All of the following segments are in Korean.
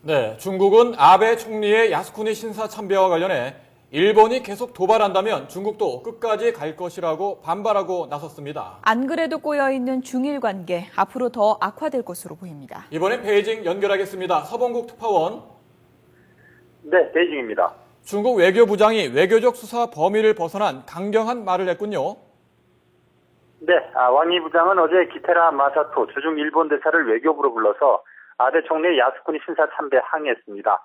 네, 중국은 아베 총리의 야스쿠니 신사 참배와 관련해 일본이 계속 도발한다면 중국도 끝까지 갈 것이라고 반발하고 나섰습니다. 안 그래도 꼬여있는 중일 관계, 앞으로 더 악화될 것으로 보입니다. 이번엔 베이징 연결하겠습니다. 서봉국 특파원. 네, 베이징입니다. 중국 외교부장이 외교적 수사 범위를 벗어난 강경한 말을 했군요. 네, 왕이 부장은 어제 기테라 마사토 주중 일본 대사를 외교부로 불러서 아베 총리의 야스쿠니 신사 참배에 항의했습니다.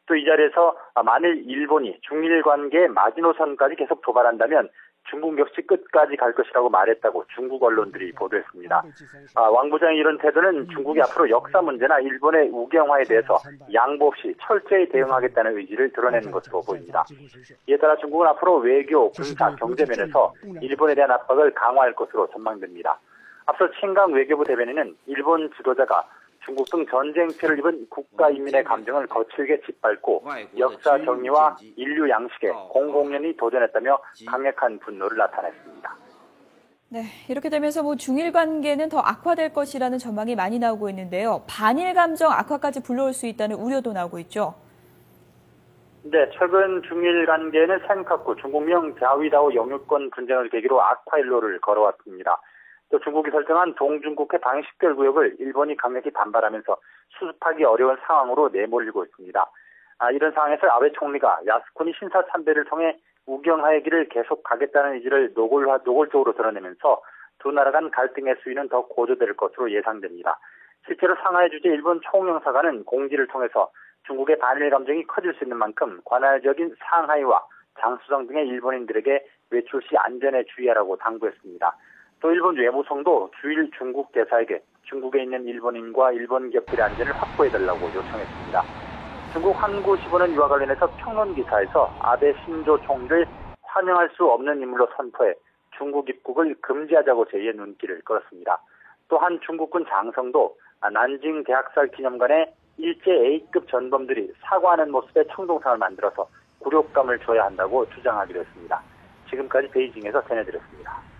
또 이 자리에서 만일 일본이 중일 관계의 마지노선까지 계속 도발한다면 중국 역시 끝까지 갈 것이라고 말했다고 중국 언론들이 보도했습니다. 왕 부장의 이런 태도는 중국이 앞으로 역사 문제나 일본의 우경화에 대해서 양보 없이 철저히 대응하겠다는 의지를 드러내는 것으로 보입니다. 이에 따라 중국은 앞으로 외교, 군사, 경제 면에서 일본에 대한 압박을 강화할 것으로 전망됩니다. 앞서 친강 외교부 대변인은 일본 지도자가 중국 등 전쟁피해를 입은 국가인민의 감정을 거칠게 짓밟고 역사 정리와 인류 양식에 공공연히 도전했다며 강력한 분노를 나타냈습니다. 네, 이렇게 되면서 중일 관계는 더 악화될 것이라는 전망이 많이 나오고 있는데요. 반일 감정 악화까지 불러올 수 있다는 우려도 나오고 있죠. 네, 최근 중일 관계는 센카쿠 중국명 자위다오 영유권 분쟁을 계기로 악화 일로를 걸어왔습니다. 또 중국이 설정한 동중국해 방식별 구역을 일본이 강력히 반발하면서 수습하기 어려운 상황으로 내몰리고 있습니다. 이런 상황에서 아베 총리가 야스쿠니 신사 참배를 통해 우경화의 길을 계속 가겠다는 의지를 노골적으로 드러내면서 두 나라 간 갈등의 수위는 더 고조될 것으로 예상됩니다. 실제로 상하이 주재 일본 총영사관은 공지를 통해서 중국의 반일 감정이 커질 수 있는 만큼 관할적인 상하이와 장수성 등의 일본인들에게 외출 시 안전에 주의하라고 당부했습니다. 또 일본 외무성도 주일 중국 대사에게 중국에 있는 일본인과 일본 기업들의 안전을 확보해달라고 요청했습니다. 중국 한국신문은 이와 관련해서 평론 기사에서 아베 신조 총리를 환영할 수 없는 인물로 선포해 중국 입국을 금지하자고 제의의 눈길을 끌었습니다. 또한 중국군 장성도 난징 대학살 기념관에 일제 A급 전범들이 사과하는 모습의 청동상을 만들어서 굴욕감을 줘야 한다고 주장하기로 했습니다. 지금까지 베이징에서 전해드렸습니다.